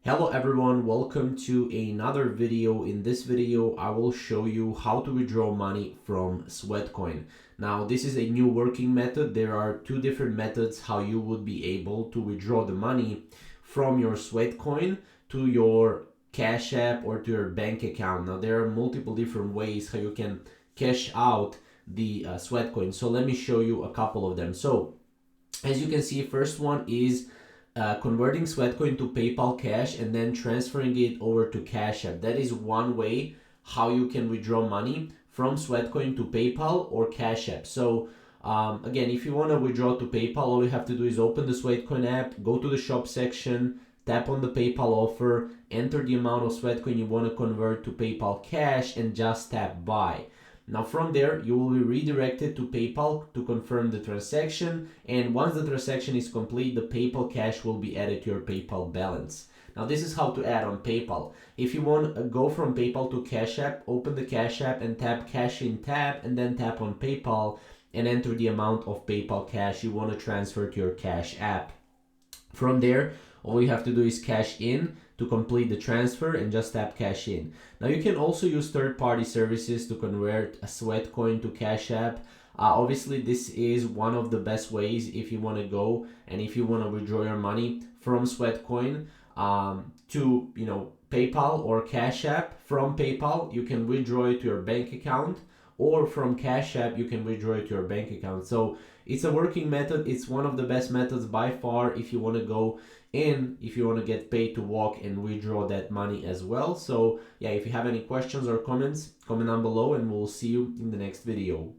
Hello everyone, welcome to another video. In this video, I will show you how to withdraw money from Sweatcoin. Now, this is a new working method. There are two different methods how you would be able to withdraw the money from your Sweatcoin to your Cash App or to your bank account. Now, there are multiple different ways how you can cash out the Sweatcoin. So let me show you a couple of them. So, as you can see, first one is converting Sweatcoin to PayPal Cash and then transferring it over to Cash App. That is one way how you can withdraw money from Sweatcoin to PayPal or Cash App. So again, if you want to withdraw to PayPal, all you have to do is open the Sweatcoin app, go to the shop section, tap on the PayPal offer, enter the amount of Sweatcoin you want to convert to PayPal Cash, and just tap buy. Now from there, you will be redirected to PayPal to confirm the transaction, and once the transaction is complete, the PayPal Cash will be added to your PayPal balance. Now this is how to add on PayPal. If you want to go from PayPal to Cash App, open the Cash App and tap Cash in tab, and then tap on PayPal and enter the amount of PayPal Cash you want to transfer to your Cash App. From there, all you have to do is cash in to complete the transfer and just tap cash in. Now you can also use third-party services to convert a Sweatcoin to Cash App. Obviously, this is one of the best ways if you want to go and if you want to withdraw your money from Sweatcoin to PayPal or Cash App. From PayPal, you can withdraw it to your bank account, or from Cash App, you can withdraw it to your bank account. So it's a working method. It's one of the best methods by far if you want to go in, if you want to get paid to walk and withdraw that money as well. So yeah, if you have any questions or comments, comment down below and we'll see you in the next video.